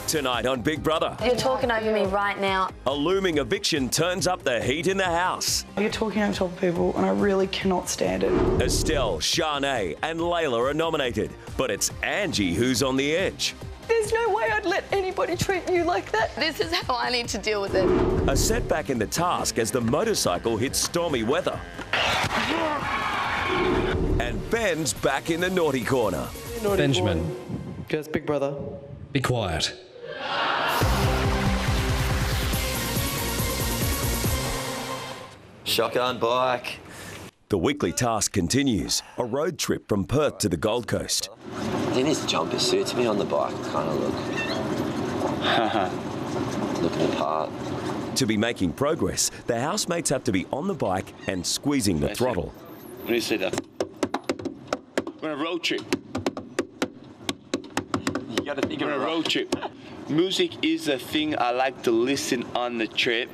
Tonight on Big Brother. You're talking over me right now. A looming eviction turns up the heat in the house. You're talking over top of people and I really cannot stand it. Estelle, Shanae and Layla are nominated, but it's Angie who's on the edge. There's no way I'd let anybody treat you like that. This is how I need to deal with it. A setback in the task as the motorcycle hits stormy weather. And Ben's back in the naughty corner. Naughty Benjamin. Boy. Goes Big Brother. Be quiet. Shotgun bike. The weekly task continues, a road trip from Perth to the Gold Coast. Then his jumper suits me on the bike, kind of looking the part. To be making progress, the housemates have to be on the bike and squeezing the throttle. When you say that, we're on a road trip. You gotta think of a road trip. Music is a thing I like to listen on the trip.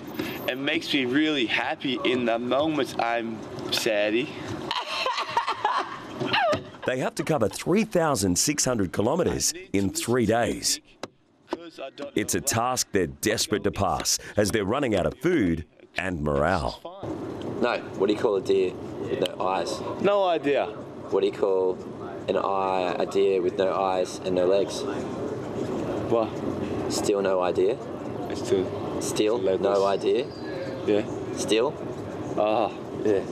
It makes me really happy in the moments I'm saddy. They have to cover 3,600 kilometres in 3 days. It's a task they're desperate to pass as they're running out of food and morale. No, what do you call a deer with no eyes? No idea. What do you call a deer with no eyes and no legs? What? Still no idea? Still no idea? Yeah. Still? Oh, yeah.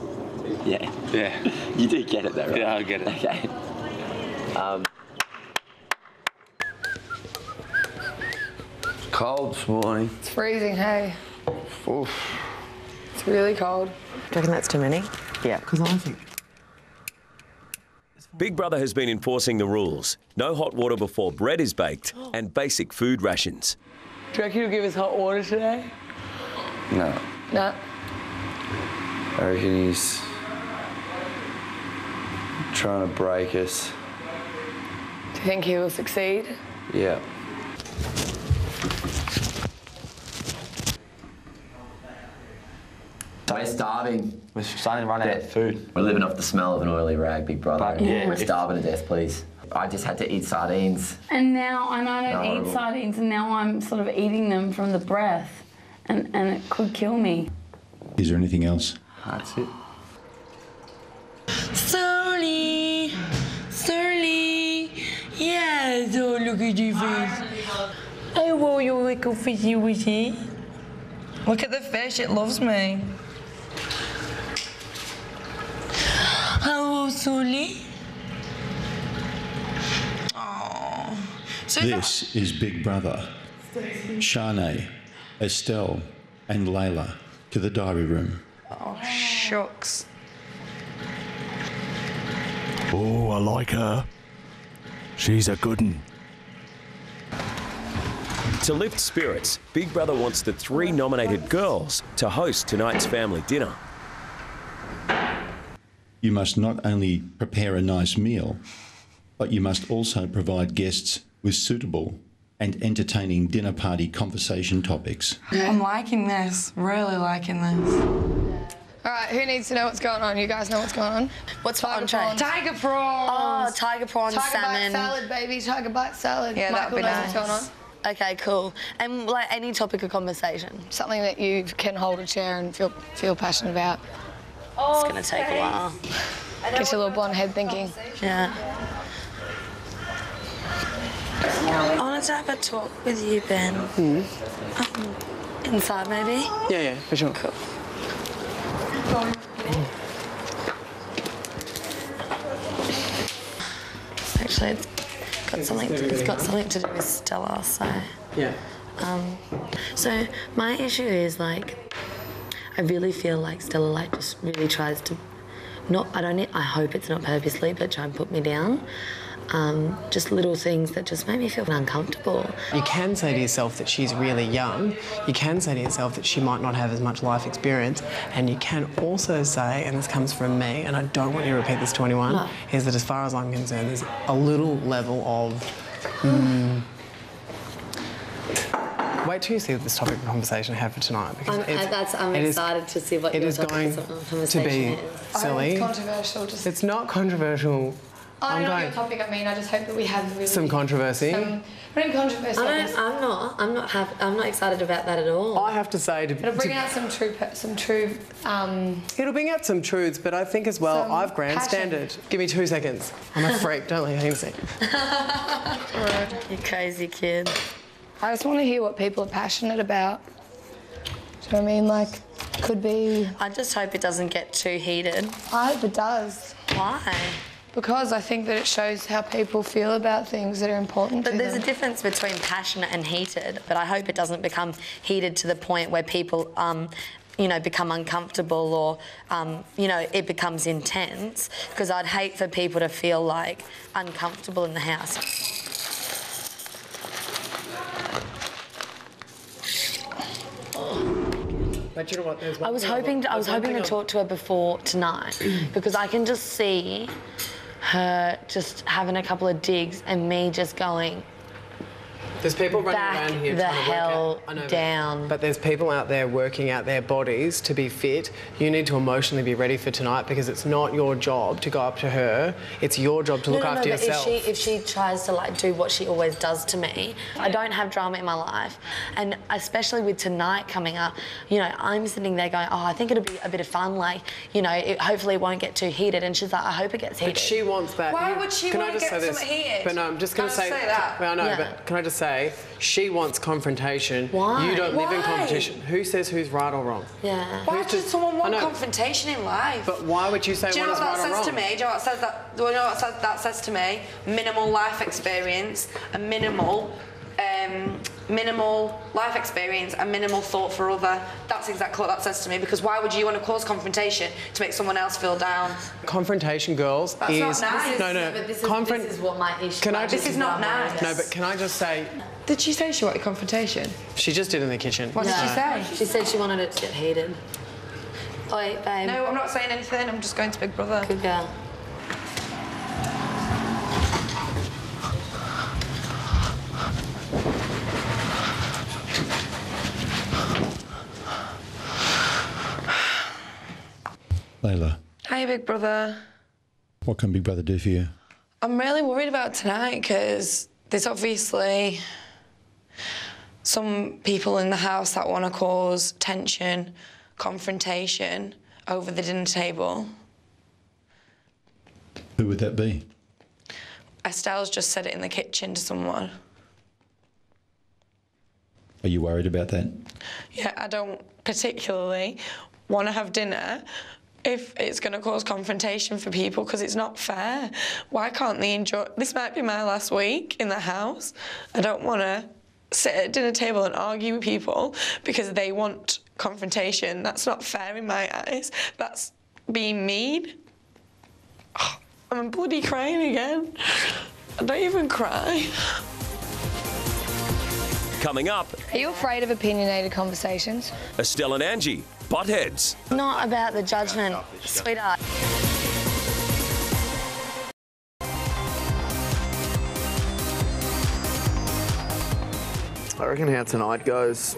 Yeah. Yeah. You do get it though, right? Yeah, I get it. Okay. It's cold this morning. It's freezing, hey. Oof. It's really cold. Do you reckon that's too many? Yeah. Because I think... Big Brother has been enforcing the rules. No hot water before bread is baked and basic food rations. Do you reckon you'll give us hot water today? No. No. I reckon he's trying to break us. Do you think he will succeed? Yeah. We're starving. We're starting to run out of food. We're living off the smell of an oily rag, Big Brother. Yeah. We're starving to death, please. I just had to eat sardines. And now, I don't Horrible. eat sardines, and now I'm sort of eating them from the breath, and it could kill me. Is there anything else? That's it. Sorry. Yes, oh, look at your face. I want your little fishy wishy. Look at the fish, it loves me. Hello, Sully. Oh. This is Big Brother. Shanae, Estelle and Layla to the diary room. Oh, shucks. Oh, I like her. She's a good one. To lift spirits, Big Brother wants the 3 nominated girls to host tonight's family dinner. You must not only prepare a nice meal, but you must also provide guests with suitable and entertaining dinner party conversation topics. I'm liking this, really liking this. All right, who needs to know what's going on? You guys know what's going on? What's for entree? Tiger prawns. Oh, tiger prawns, salmon. Tiger bite salad, baby. Tiger bite salad. Yeah, that'd be nice. What's going on. Okay, cool. And like any topic of conversation. Something that you can hold a chair and feel passionate about. It's gonna take a while. Get your little blonde head thinking. Yeah. I wanted to have a talk with you, Ben. Inside, maybe? Yeah, for sure. Cool. Actually, it's got something to do with Stella, so... Yeah. So my issue is, like, I really feel like Stella, like, just really tries to... I hope it's not purposely, but try and put me down. Just little things that just make me feel uncomfortable. You can say to yourself that she's really young. You can say to yourself that she might not have as much life experience. And you can also say, and this comes from me, and I don't want you to repeat this to anyone, is that as far as I'm concerned, there's a little level of... Wait till you see this topic of conversation I have for tonight. Because I'm excited to see what your topic of conversation is. It is going to be silly. It's controversial. It's not controversial I'm not going. your topic. I mean, I just hope that we have really Some controversy. Really controversy. I'm not excited about that at all. I have to say It'll bring out some true. It'll bring out some truths, but I think as well, Some I've grandstanded. Give me 2 seconds. I'm a freak. Don't leave anything. You crazy kid. I just want to hear what people are passionate about. Do you know what I mean? Like, could be. I just hope it doesn't get too heated. I hope it does. Why? Because I think that it shows how people feel about things that are important to But there's them. a difference between passionate and heated. But I hope it doesn't become heated to the point where people, you know, become uncomfortable or, you know, it becomes intense. Because I'd hate for people to feel like uncomfortable in the house. But you know what? I was hoping to talk to her before tonight because I can just see her just having a couple of digs and me just going, There's people running back around here the trying to work hell out. I know, down. But there's people out there working out their bodies to be fit. You need to emotionally be ready for tonight because it's not your job to go up to her. It's your job to look after but yourself. if she tries to like do what she always does to me, I don't have drama in my life, and especially with tonight coming up, you know, I'm sitting there going, oh, I think it'll be a bit of fun, like, you know, hopefully it won't get too heated, and she's like, I hope it gets heated. But she wants that. Why would she want to get some heated? But no, I'm just going to say that. Well, no, Yeah. but can I just say, she wants confrontation. Why? You don't live in Why? competition. Who says who's right or wrong? Yeah. Why Who's does to- someone want I know. confrontation in life? But why would you say Do you one know is what that right or says wrong? to me? Do you know what says that? Do you know what that says to me? Minimal life experience, a minimal life experience, and minimal thought for other. That's exactly what that says to me. Because why would you want to cause confrontation to make someone else feel down? Confrontation, girls, That's is not nice. no. But this is what my issue. Can I is. just- This is not nice. No, but can I just say, Did she say she wanted confrontation? she just did in the kitchen. What did she say? She said she wanted it to get heated. Oi, babe. No, I'm not saying anything. I'm just going to Big Brother. Good girl. Layla, Hi, Big Brother. what can Big Brother do for you? I'm really worried about tonight because there's obviously some people in the house that want to cause tension, confrontation over the dinner table. Who would that be? Estelle's just said it in the kitchen to someone. Are you worried about that? Yeah, I don't particularly want to have dinner if it's going to cause confrontation for people because it's not fair. Why can't they enjoy... This might be my last week in the house. I don't want to sit at a dinner table and argue with people because they want confrontation. That's not fair in my eyes. That's being mean. Oh, I'm bloody crying again. I don't even cry. Coming up, Are you afraid of opinionated conversations? Estelle and Angie, buttheads. Not about the judgment, sweetheart. I reckon how tonight goes,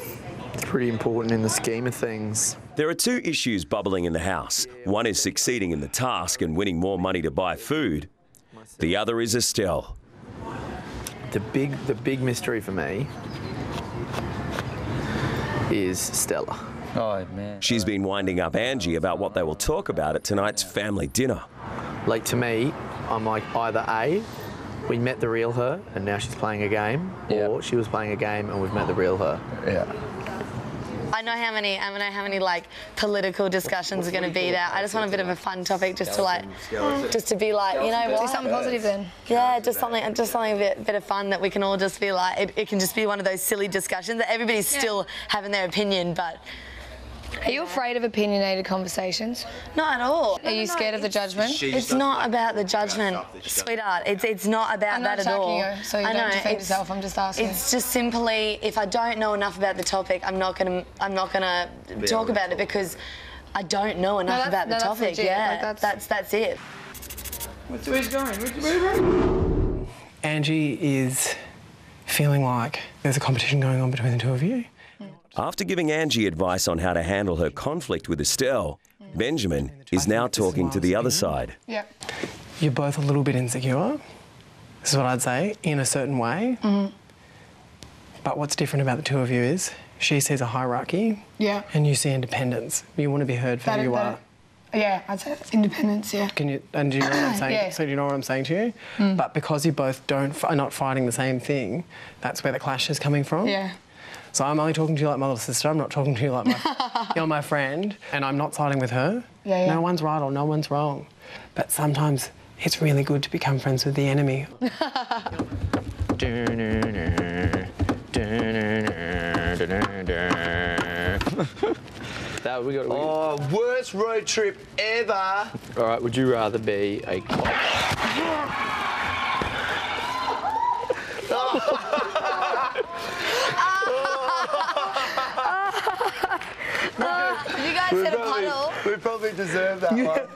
it's pretty important in the scheme of things. There are two issues bubbling in the house. One is succeeding in the task and winning more money to buy food. The other is Estelle. The big mystery for me is Stella. Oh, man. She's been winding up Angie about what they will talk about at tonight's family dinner. Like, to me, I'm like either A, we met the real her and now she's playing a game, or she was playing a game and we've met the real her. Yeah. I know how many like political discussions are going to be there. I just want a bit of a fun topic, just to be like, you know what? Do something positive then. Yeah, just something a bit of fun that we can all just be like. It can just be one of those silly discussions that everybody's still having their opinion, but. Are you afraid of opinionated conversations? Not at all. Are you scared of the judgment? It's not about the judgment, sweetheart. It's not about that at all. I'm not attacking you, so you don't defend yourself. I'm just asking. It's just simply, if I don't know enough about the topic, I'm not gonna talk about it because I don't know enough about the topic. Yeah, that's it. Where's he going? Angie is feeling like there's a competition going on between the two of you. After giving Angie advice on how to handle her conflict with Estelle, Benjamin is now talking to the other side. Yeah. you're both a little bit insecure. This is what I'd say, in a certain way. But what's different about the two of you is she sees a hierarchy. Yeah. And you see independence. You want to be heard for who you are. Yeah, I'd say independence, yeah. Do you know what I'm saying? Yeah. So do you know what I'm saying to you? But because you both are not fighting the same thing, that's where the clash is coming from. Yeah. So I'm only talking to you like my little sister. I'm not talking to you like you're my friend, and I'm not siding with her. Yeah, yeah. No one's right or no one's wrong. But sometimes it's really good to become friends with the enemy. Worst road trip ever. All right, would you rather be a cop? You guys said a puddle. We probably deserve that one.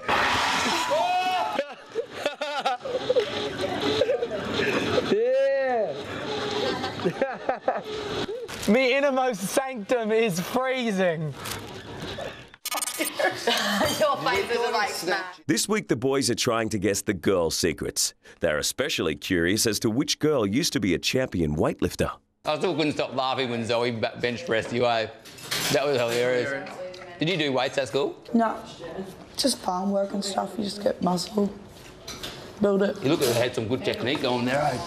Me innermost sanctum is freezing. Your face is like smash. This week, the boys are trying to guess the girls' secrets. They're especially curious as to which girl used to be a champion weightlifter. I still couldn't stop laughing when Zoe bench pressed you, eh? That was hilarious. Did you do weights at school? No, just farm work and stuff. You just get muscle, build it. You look like you had some good technique going there, eh?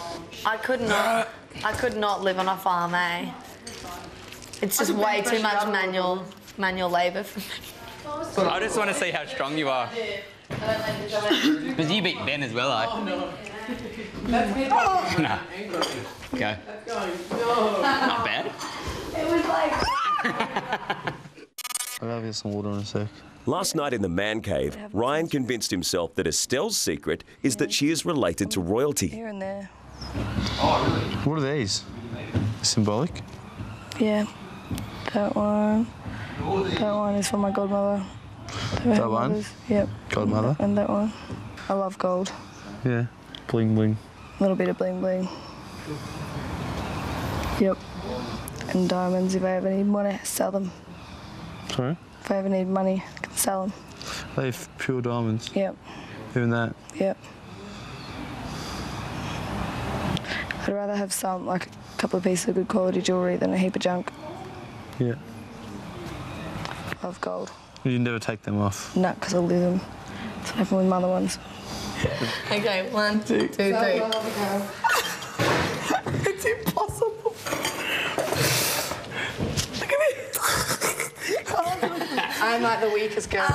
I could not live on a farm, eh? It's just way too much manual labour for me. I just want to see how strong you are. Because you beat Ben as well, eh? Oh, no. No. Go. Not bad. It was like... I'll get some water in a sec. Last night in the man cave, Ryan convinced himself that Estelle's secret is that she is related to royalty. Here and there. What are these? Symbolic? Yeah. That one is for my godmother. That one? Yep. Godmother? And that one. I love gold. Yeah. Bling bling. A little bit of bling bling. Yep. And diamonds if I ever need money, sell them. Sorry? If I ever need money, I can sell them. They're pure diamonds? Yep. Even that? Yep. I'd rather have some, like a couple of pieces of good quality jewellery than a heap of junk. Yeah. Love gold. You never take them off? No, because I'll lose them. That's what happened with my other ones. Okay, 1, 2, 3. It's impossible. Look at me. I'm like the weakest girl.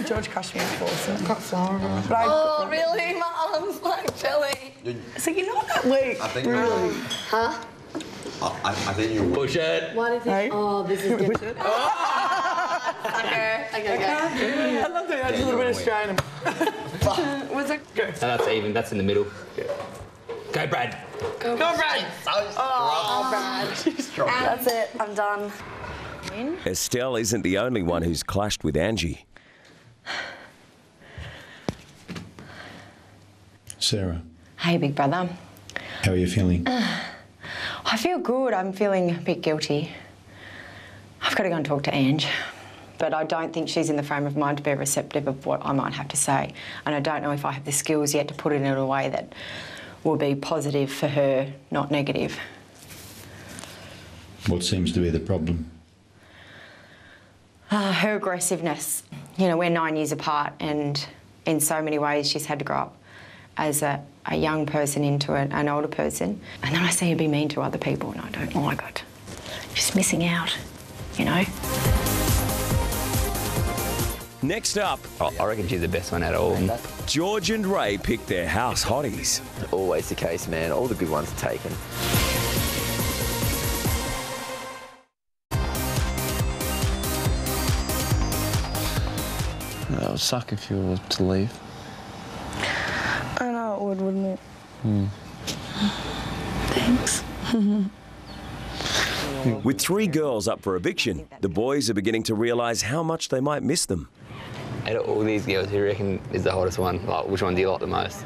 George crushed me before, so it's quite flowery. Oh, really? My arm's like jelly. So you're not that weak. I think really. Huh? I think you're Push it. What is it? Hey? Oh, this is different. Okay. I love that. That's a little bit Australian. Was it? No, that's even. That's in the middle. Go, Brad. Go, Brad. Oh, Brad. That's it. I'm done. Estelle isn't the only one who's clashed with Angie. Sarah, Hey, big brother. how are you feeling? I feel good. I'm feeling a bit guilty. I've got to go and talk to Ange, but I don't think she's in the frame of mind to be receptive of what I might have to say, and I don't know if I have the skills yet to put it in a way that will be positive for her, not negative. What seems to be the problem? Her aggressiveness. You know, we're 9 years apart, and in so many ways she's had to grow up as a young person into an older person. And then I see her be mean to other people, and I don't like it. Just missing out, you know? Next up, I reckon she's the best one out of all of them. George and Ray picked their house hotties. Always the case, man. All the good ones are taken. That would suck if you were to leave. I know it would, wouldn't it? Thanks. With 3 girls up for eviction, the boys are beginning to realise how much they might miss them. Out of all these girls, who do you reckon is the hottest one? Like, which one do you like the most?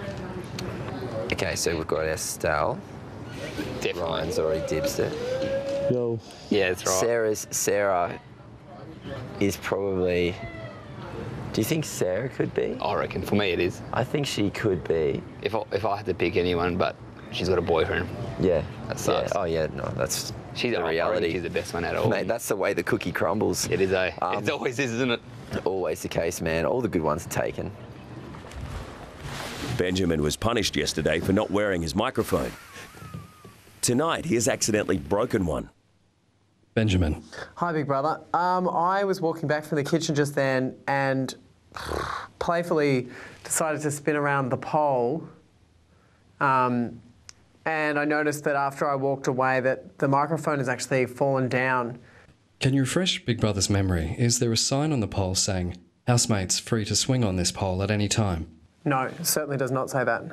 Okay, so we've got Estelle. Definitely. Ryan's already dibsed it. Yeah, that's right. Sarah is probably... Do you think Sarah could be? I reckon for me it is. I think she could be. If I had to pick anyone, but she's got a boyfriend. Yeah. That sucks. Yeah. Oh yeah, no, that's She's the reality. She's the best one out of all. Mate, that's the way the cookie crumbles. It is, eh? It always is, isn't it? Always the case, man. All the good ones are taken. Benjamin was punished yesterday for not wearing his microphone. Tonight, he has accidentally broken one. Benjamin. Hi, big brother. I was walking back from the kitchen just then and playfully decided to spin around the pole. And I noticed that after I walked away that the microphone has actually fallen down. Can you refresh Big Brother's memory? Is there a sign on the pole saying, housemates free to swing on this pole at any time? No, it certainly does not say that.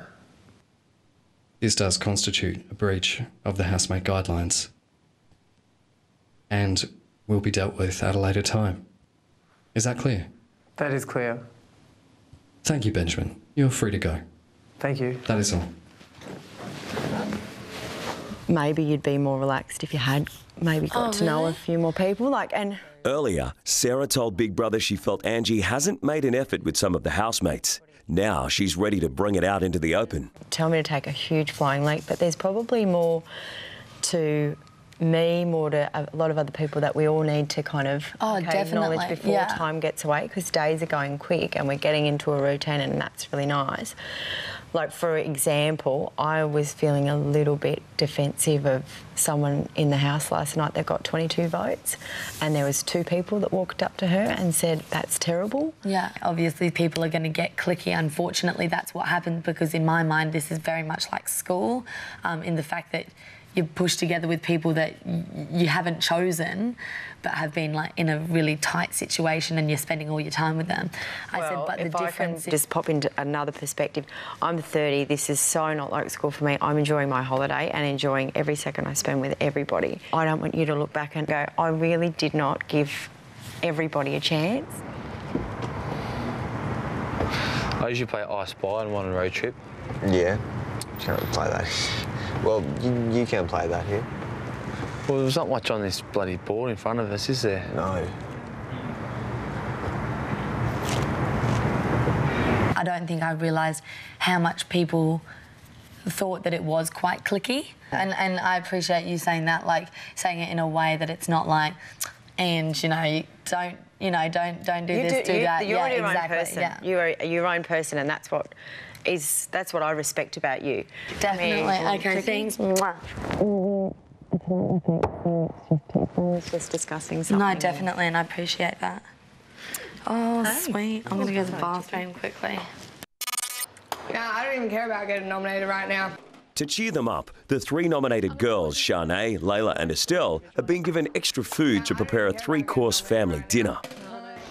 This does constitute a breach of the housemate guidelines and will be dealt with at a later time. Is that clear? That is clear. Thank you, Benjamin. You're free to go. Thank you. That is all. Maybe you'd be more relaxed if you had maybe got to know a few more people. Earlier, Sarah told Big Brother she felt Angie hasn't made an effort with some of the housemates. Now she's ready to bring it out into the open. Tell me to take a huge flying leap, but there's probably more to me, more to a lot of other people that we all need to kind of acknowledge before time gets away, because days are going quick and we're getting into a routine, and that's really nice. Like, for example, I was feeling a little bit defensive of someone in the house last night that got 22 votes, and there was 2 people that walked up to her and said, that's terrible. Yeah, obviously people are going to get cliquey. Unfortunately, that's what happened, because in my mind this is very much like school, in the fact that you're pushed together with people that you haven't chosen but have been like in a really tight situation, and you're spending all your time with them. But the difference is... Just pop into another perspective. I'm 30, this is so not like school for me. I'm enjoying my holiday and enjoying every second I spend with everybody. I don't want you to look back and go, I really did not give everybody a chance. I usually play I Spy and one on road trip. Yeah, can't play that. Well, you can play that here. Well, there's not much on this bloody board in front of us, is there? No. I don't think I realised how much people thought that it was quite cliquey, and I appreciate you saying that, like saying it in a way that it's not like, and don't do this, do that. You're your exactly. own person. Yeah. You are your own person, and that's what I respect about you. Definitely. Okay, thanks. It's just discussing something. No, definitely, and I appreciate that. Oh, sweet. I'm going to go to the bathroom quickly. Yeah, I don't even care about getting nominated right now. To cheer them up, the 3 nominated girls, Shanae, Layla and Estelle, have been given extra food to prepare a 3-course family dinner.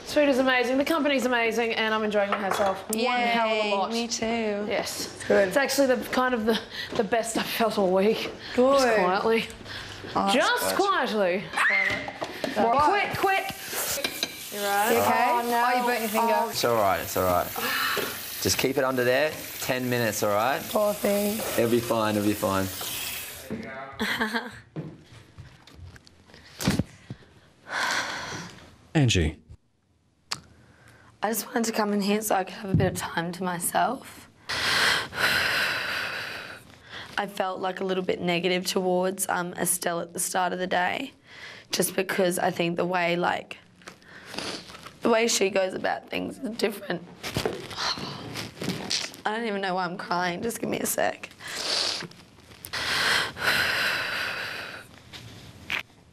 Food is amazing, the company's amazing, and I'm enjoying myself. Yay, one hell of a lot. Me too. Yes. It's good. It's actually the best I've felt all week. Good. Just quietly. Oh, just quietly. Quit. You right? You okay? Oh, no. Oh, you burnt your finger. It's all right, it's all right. Just keep it under there, 10 minutes, all right? Poor thing. It'll be fine, it'll be fine. Angie. I just wanted to come in here so I could have a bit of time to myself. I felt like a little bit negative towards Estelle at the start of the day, just because I think the way she goes about things is different. I don't even know why I'm crying. Just give me a sec.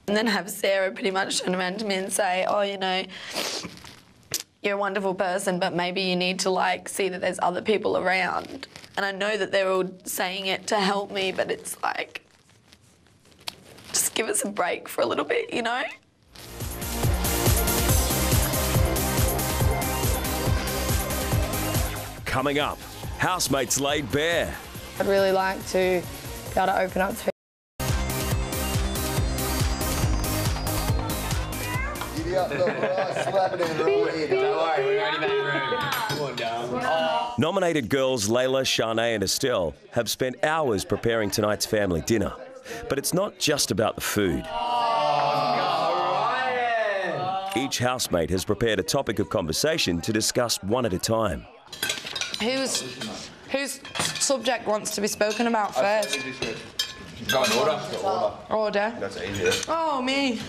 And then have Sarah pretty much turn around to me and say, oh, you're a wonderful person, but maybe you need to see that there's other people around. And I know that they're all saying it to help me, but it's like, just give us a break for a little bit, Coming up, housemates laid bare. I'd really like to be able to open up to Nominated girls Layla, Shanae and Estelle have spent hours preparing tonight's family dinner. But it's not just about the food. Each housemate has prepared a topic of conversation to discuss one at a time. Whose subject wants to be spoken about first? Go in order. Order. That's easier. Oh, me.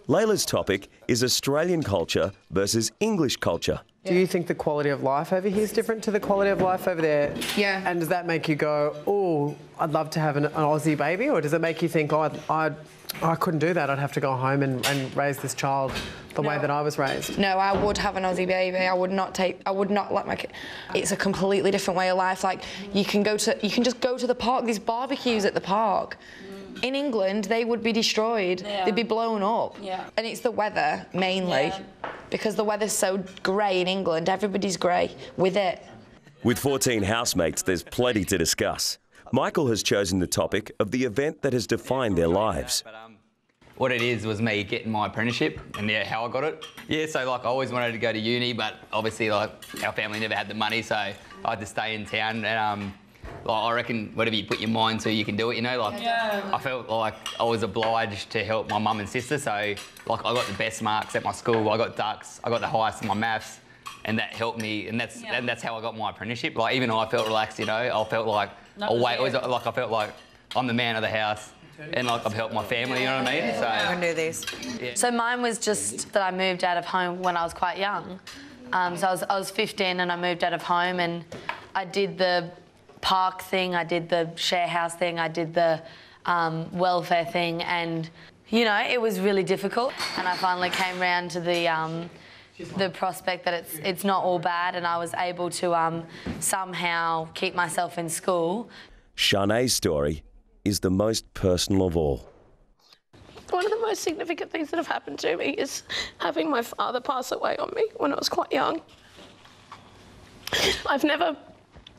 Layla's topic is Australian culture versus English culture. Do you think the quality of life over here is different to the quality of life over there? Yeah. And does that make you go, oh, I'd love to have an Aussie baby? Or does it make you think, oh, I couldn't do that. I'd have to go home and raise this child the way that I was raised? No, I would have an Aussie baby. I would not let my kid. It's a completely different way of life. Like, you can just go to the park. There's barbecues at the park. In England, they would be destroyed. Yeah. They'd be blown up. Yeah. And it's the weather, mainly. Yeah. Because the weather's so grey in England. Everybody's grey with it. With 14 housemates, there's plenty to discuss. Michael has chosen the topic of the event that has defined their lives. What it is was me getting my apprenticeship and how I got it. Yeah, so like I always wanted to go to uni, but obviously like our family never had the money, so I had to stay in town. And like, I reckon whatever you put your mind to, you can do it, you know? Like, I felt like I was obliged to help my mum and sister, so like I got the best marks at my school, I got ducks, I got the highest in my maths, and that helped me, and that's how I got my apprenticeship. Like, even I felt relaxed, you know? I felt like, I felt like I'm the man of the house. And like I've helped my family, you know what I mean? So I can do this. Yeah. So mine was just that I moved out of home when I was quite young. So I was 15 and I moved out of home, and I did the park thing, I did the share house thing, I did the welfare thing, and you know, it was really difficult. And I finally came round to the prospect that it's not all bad, and I was able to somehow keep myself in school. Shanae's story is the most personal of all. One of the most significant things that have happened to me is having my father pass away on me when I was quite young. I've never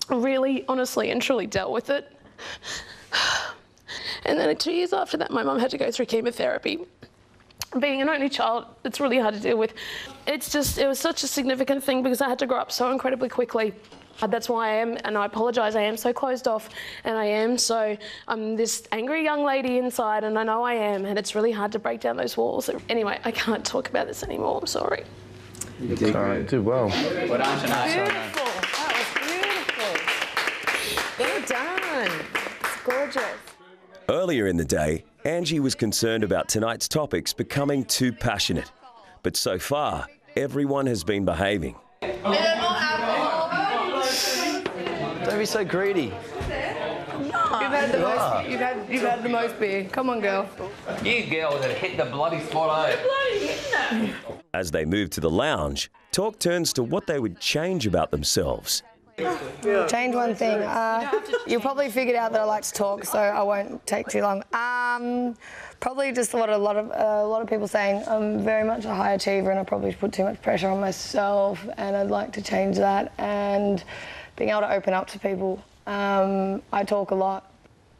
really, honestly and truly dealt with it. And then 2 years after that, my mum had to go through chemotherapy. Being an only child, it's really hard to deal with. It was such a significant thing because I had to grow up so incredibly quickly. That's why I am, and I apologise, I am so closed off, and I'm this angry young lady inside, and I know I am, and it's really hard to break down those walls. Anyway, I can't talk about this anymore, I'm sorry. You did well. Well done, Shanae. Beautiful. That was beautiful. Well done. It's gorgeous. Earlier in the day, Angie was concerned about tonight's topics becoming too passionate. But so far, everyone has been behaving. Don't be so greedy. You've had the most beer. Come on, girl. You girls have hit the bloody spot, eh? As they move to the lounge, talk turns to what they would change about themselves. Change one thing. You'll probably figure out that I like to talk, so I won't take too long. Probably just what a lot of people saying. I'm very much a high achiever, and I probably put too much pressure on myself, and I'd like to change that. And being able to open up to people. I talk a lot.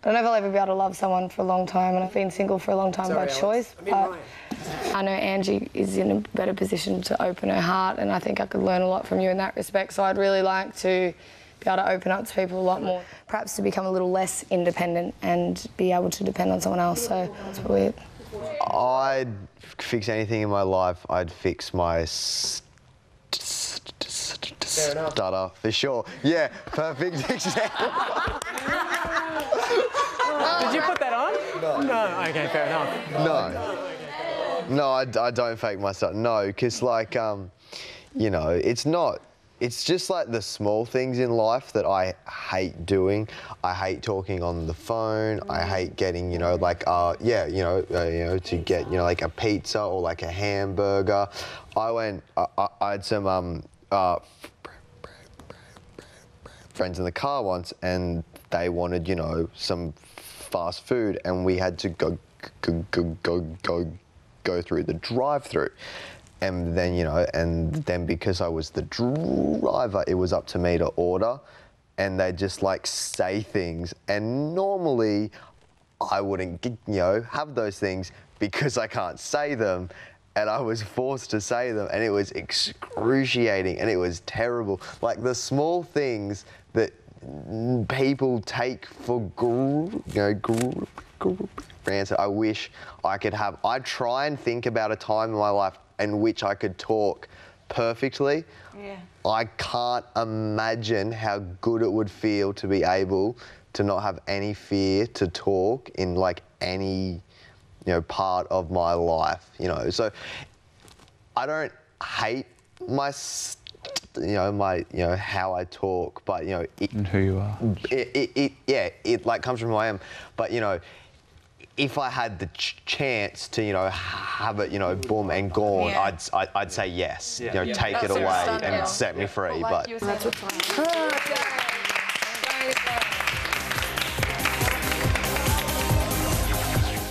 I don't know if I'll ever be able to love someone for a long time, and I've been single for a long time by choice. But I know Angie is in a better position to open her heart, and I think I could learn a lot from you in that respect. So I'd really like to be able to open up to people a lot more. Perhaps to become a little less independent and be able to depend on someone else. So that's what we're... I'd fix anything in my life. I'd fix my stutter, for sure. Yeah, perfect example. Did you put that on? No. Okay, fair enough. No, I don't fake my stutter. No, because like, you know, it's just like the small things in life that I hate doing. I hate talking on the phone. I hate getting, you know, like, to get, you know, like a pizza or like a hamburger. I had some friends in the car once, and they wanted, you know, some fast food, and we had to go through the drive-through. And then, you know, because I was the driver, it was up to me to order, and they just like say things. And normally I wouldn't, you know, have those things because I can't say them. And I was forced to say them, and it was excruciating, and it was terrible. Like the small things that people take for granted, I wish I could have. I try and think about a time in my life in which I could talk perfectly. Yeah. I can't imagine how good it would feel to be able to not have any fear to talk in like any, part of my life, So I don't hate my, how I talk, but and who you are. It like comes from who I am, but if I had the chance to, have it, boom and gone, I'd say yes. Take it away and set me free. But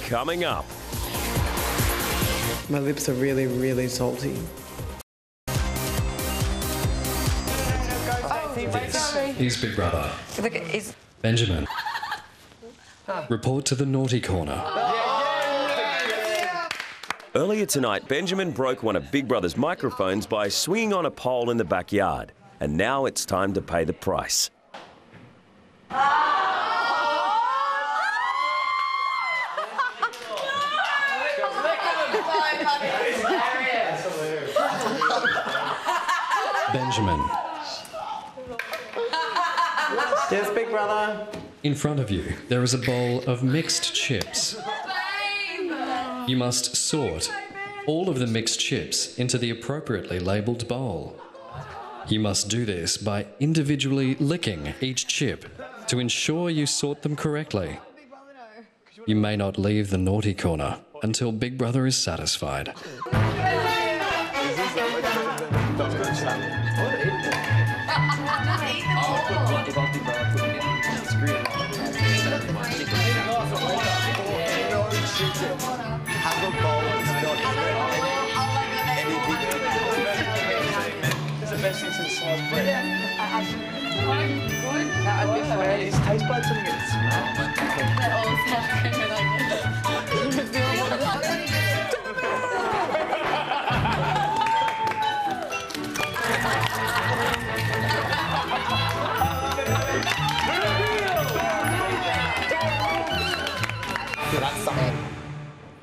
Coming up. My lips are really, really salty. He's Big Brother. Benjamin. Report to the naughty corner. Earlier tonight, Benjamin broke one of Big Brother's microphones by swinging on a pole in the backyard. And now it's time to pay the price. Benjamin. Yes, Big Brother. In front of you, there is a bowl of mixed chips. You must sort all of the mixed chips into the appropriately labelled bowl. You must do this by individually licking each chip to ensure you sort them correctly. You may not leave the naughty corner until Big Brother is satisfied. It's the best thing since sliced bread. His taste buds don't get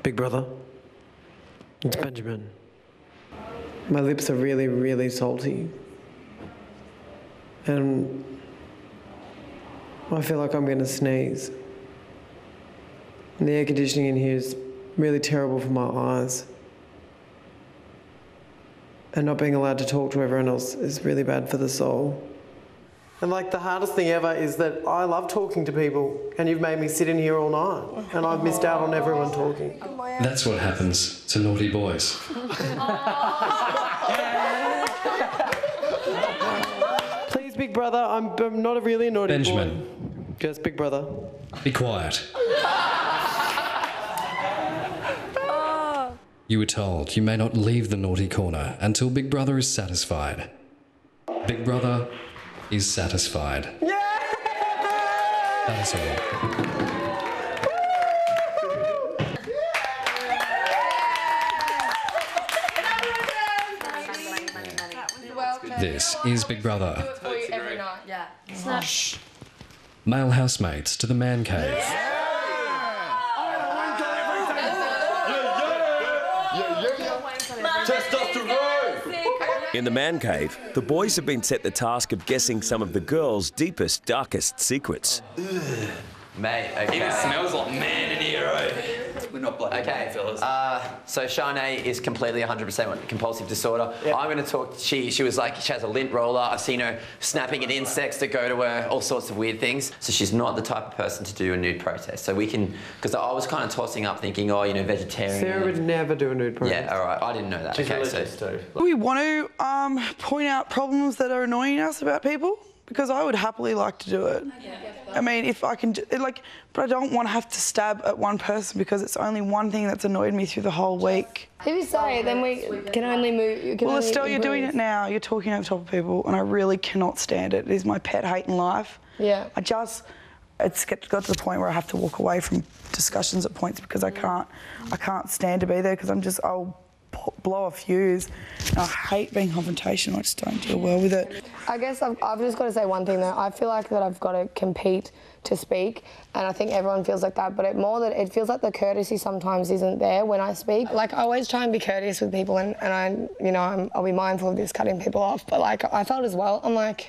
Big Brother. It's Benjamin. My lips are really, really salty. And I feel like I'm going to sneeze. And the air conditioning in here is really terrible for my eyes. And not being allowed to talk to everyone else is really bad for the soul. And like the hardest thing ever is that I love talking to people and you've made me sit in here all night and I've missed out on everyone talking. That's what happens to naughty boys. Please, Big Brother, I'm not a really naughty Benjamin. boy. Just Big Brother. Be quiet. You were told you may not leave the naughty corner until Big Brother is satisfied. Big Brother is satisfied. Yeah! That is all. This is Big Brother. Male housemates to the man cave. In the man cave, the boys have been set the task of guessing some of the girls' deepest, darkest secrets. Mate, okay. Even smells like man in here, right? We're not bloody fellas. So Shanae is completely 100% compulsive disorder. Yep. I'm going to talk. She was like, she has a lint roller. I've seen her snapping at insects that go to her, all sorts of weird things. So she's not the type of person to do a nude protest. So we can, because I was kind of tossing up thinking, oh, vegetarian. Sarah would never do a nude protest. Yeah, all right. I didn't know that. She's religious too. We want to point out problems that are annoying us about people, because I would happily like to do it. I mean, if I can, but I don't want to have to stab at one person because it's only one thing that's annoyed me through the whole week. If you say it, then we can only move. Well, Estelle, you're doing it now. You're talking over top of people, and I really cannot stand it. It is my pet hate in life. Yeah. It's got to the point where I have to walk away from discussions at points because I can't stand to be there because I'll blow a fuse. And I hate being confrontational. I just don't deal well with it. I guess I've just got to say one thing though. I feel like that I've got to compete to speak, and I think everyone feels like that, but it feels like the courtesy sometimes isn't there when I speak. Like, I always try and be courteous with people, and I'll be mindful of this, cutting people off, but like, I felt as well, I'm like,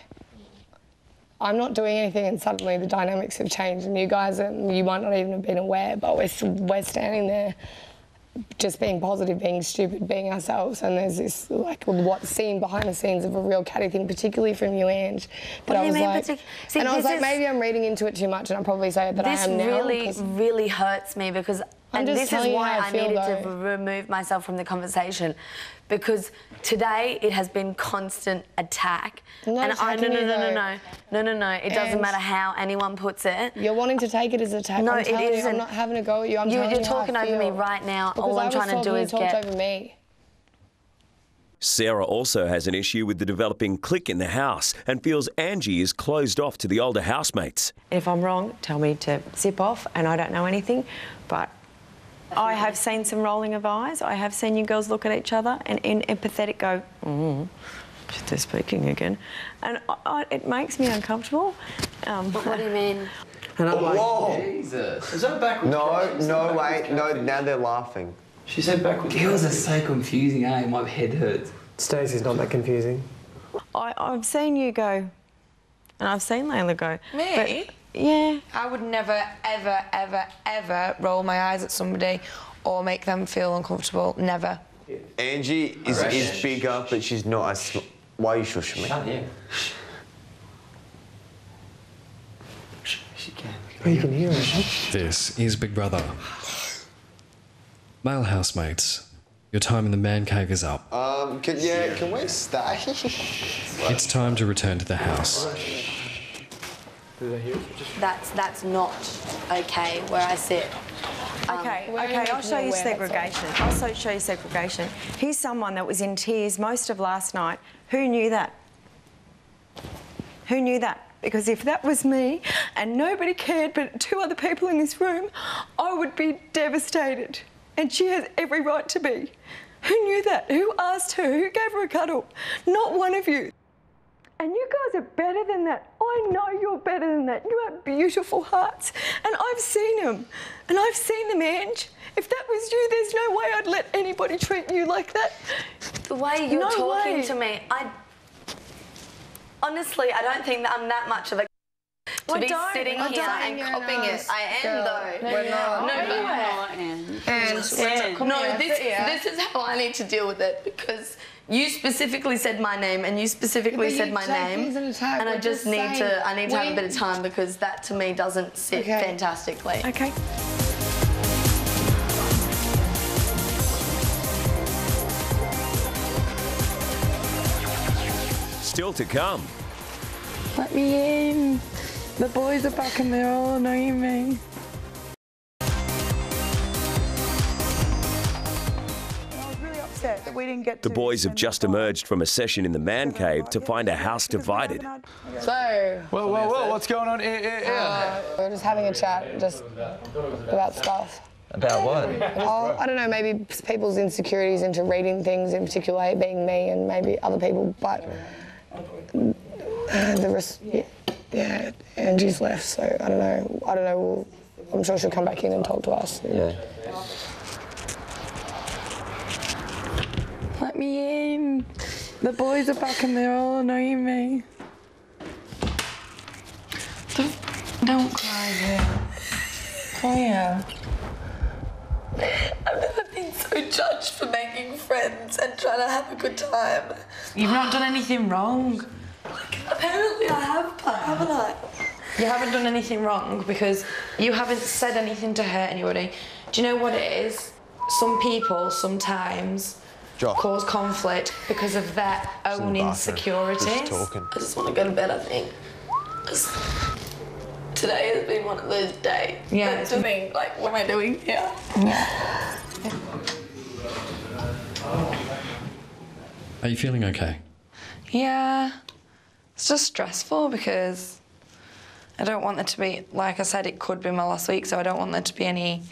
I'm not doing anything and suddenly the dynamics have changed, and you guys, you might not even have been aware, but we're standing there just being positive, being stupid, being ourselves, and there's this, like, what's seen behind the scenes of a real catty thing, particularly from you, Ange. But I was like, and I was like, maybe I'm reading into it too much, and I'll probably say that I am now. This really hurts me because, and this is why I needed to remove myself from the conversation, because today it has been constant attack. No, it doesn't matter how anyone puts it. You're wanting to take it as an attack. No, I'm telling you, isn't. I'm not having a go at you. You're talking over me right now. All I'm trying to do is get. Over me. Sarah also has an issue with the developing clique in the house and feels Angie is closed off to the older housemates. If I'm wrong, tell me to zip off, and I don't know anything, but I have seen some rolling of eyes. I have seen you girls look at each other and empathetic go, they're speaking again. And it makes me uncomfortable. But what do you mean? And I'm like, whoa. Jesus. Is that backwards? No, wait, now they're laughing. She said backwards. Girls are so confusing, eh? My head hurts. Stacey's not that confusing. I've seen you go, and I've seen Layla go. Me? But, yeah. I would never, ever, ever, ever roll my eyes at somebody or make them feel uncomfortable. Never. Angie is bigger, but she's not as small. Why are you shushing me? Shut you. She can. Oh, you can hear her. This is Big Brother. Male housemates, your time in the man cave is up. Can we stay? It's time to return to the house. That's not okay where I sit. Okay, I'll show you segregation. Here's someone that was in tears most of last night. Who knew that? Who knew that? Because if that was me and nobody cared but two other people in this room, I would be devastated. And she has every right to be. Who knew that? Who asked her? Who gave her a cuddle? Not one of you. And you guys are better than that. I know you're better than that. You have beautiful hearts. And I've seen them. And I've seen them, Ange. If that was you, there's no way I'd let anybody treat you like that. The way you're talking to me, honestly, I don't think that I'm that much of a to be sitting here and copying it. I am, though. We're not. No, this is how I need to deal with it, because you specifically said my name and you specifically said my name, and I just need to have a bit of time, because that to me doesn't sit fantastically. Okay. Still to come. Let me in. The boys are back and they're all annoying me. I was really upset that we didn't get The boys have just emerged from a session in the man cave to find a house divided. So... Whoa, what's going on? We're just having a chat, just about stuff. About what? I don't know, maybe people's insecurities into reading things in particular, being me and maybe other people, but the rest, yeah, Angie's left, so I don't know. I'm sure she'll come back in and talk to us. Yeah. Let me in. The boys are back and they're all annoying me. Don't cry here. Cry. I've never been so judged for making friends and trying to have a good time. You've not done anything wrong. Apparently I have, haven't I? You haven't done anything wrong because you haven't said anything to hurt anybody. Do you know what it is? Some people sometimes cause conflict because of their own insecurities. I just want to go to bed, I think. Today has been one of those days. Yeah. To me, like, what am I doing here? Are you feeling okay? Yeah. It's just stressful because I don't want there to be, like I said, it could be my last week, so I don't want there to be any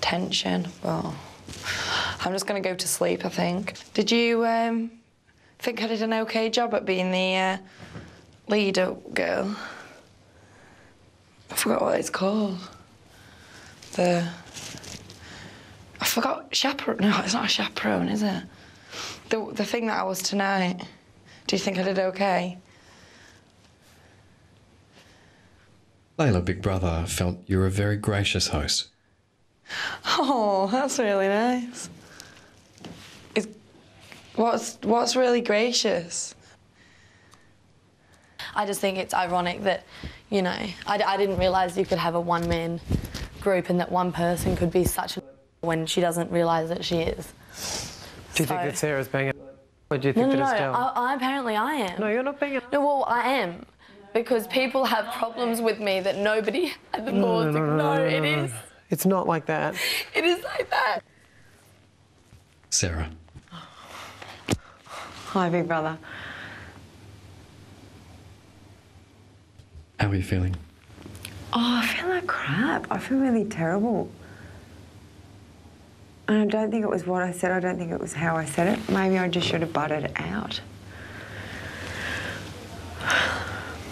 tension. But I'm just going to go to sleep, I think. Did you think I did an okay job at being the leader girl. I forgot what it's called. I forgot chaperone. No, it's not a chaperone, is it? The thing that I was tonight. Do you think I did okay? Layla, Big Brother felt you were a very gracious host. Oh, that's really nice. What's really gracious? I just think it's ironic that, you know, I didn't realise you could have a one-man group and that one person could be such a when she doesn't realise that she is. Do you think that Sarah's being or do you think that Estelle? Apparently I am. No, you're not being No, well, I am. Because people have problems with me that nobody had the balls to... No, it is. It's not like that. It is like that. Sarah. Hi, Big Brother. How are you feeling? Oh, I feel like crap. I feel really terrible. And I don't think it was what I said. I don't think it was how I said it. Maybe I just should have butted it out.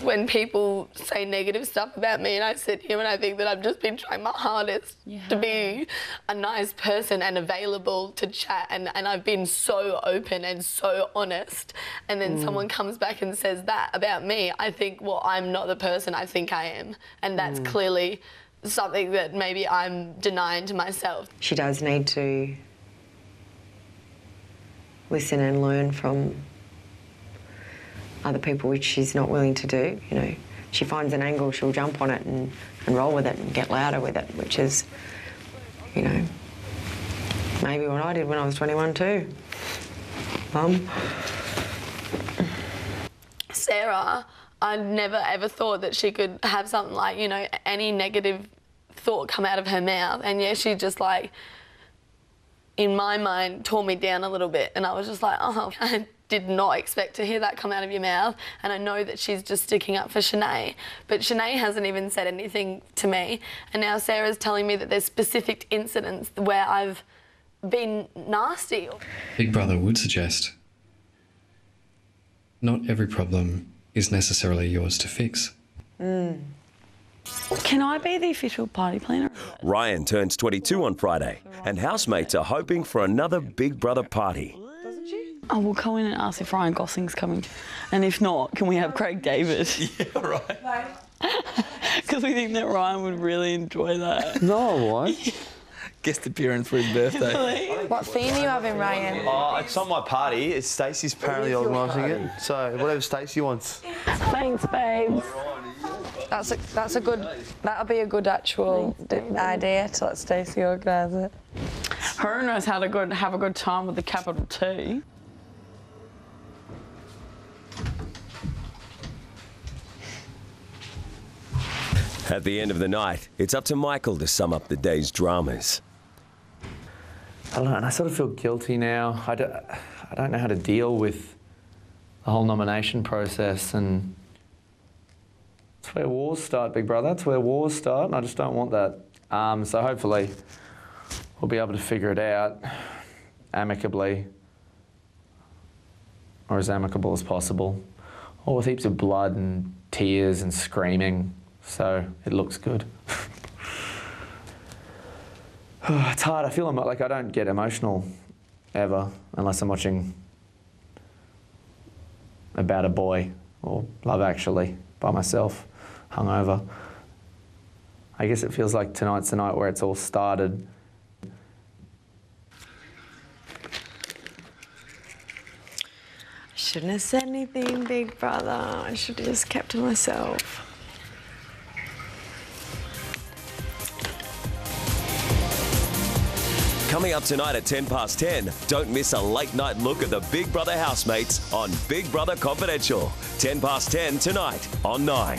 When people say negative stuff about me and I sit here and I think that I've just been trying my hardest to be a nice person and available to chat and I've been so open and so honest and then someone comes back and says that about me, I think, well, I'm not the person I think I am, and that's clearly something that maybe I'm denying to myself. She does need to listen and learn from other people, which she's not willing to do. You know, she finds an angle, she'll jump on it and roll with it and get louder with it, which is, you know, maybe what I did when I was 21 too. Sarah, I never ever thought that she could have something like, you know, any negative thought come out of her mouth, and yeah, she just like, in my mind, tore me down a little bit, and I was just like, oh, I did not expect to hear that come out of your mouth, and I know that she's just sticking up for Shanae, but Shanae hasn't even said anything to me, and now Sarah's telling me that there's specific incidents where I've been nasty. Big Brother would suggest not every problem is necessarily yours to fix. Can I be the official party planner? Ryan turns 22 on Friday, and housemates are hoping for another Big Brother party. I will come in and ask if Ryan Gosling's coming. And if not, can we have Craig David? Yeah, right. Because we think that Ryan would really enjoy that. No, what? Guest appearance for his birthday. What theme are you having, Ryan? Oh, it's not my party. It's Stacey's apparently organising it. So whatever Stacey wants. Thanks, babes. That's a good. That'll be a good actual idea to let Stacey organise it. Her knows how to have a good time with the capital T. At the end of the night, it's up to Michael to sum up the day's dramas. I don't know, and I sort of feel guilty now. I don't know how to deal with the whole nomination process, and that's where wars start, Big Brother. That's where wars start, and I just don't want that. So hopefully we'll be able to figure it out amicably, or as amicable as possible, or with heaps of blood and tears and screaming, so it looks good. It's hard. I feel like I don't get emotional ever unless I'm watching About a Boy or Love Actually by myself, hungover. I guess it feels like tonight's the night where it's all started. I shouldn't have said anything, Big Brother. I should have just kept to myself. Coming up tonight at 10:10, don't miss a late night look at the Big Brother housemates on Big Brother Confidential. 10:10 tonight on 9.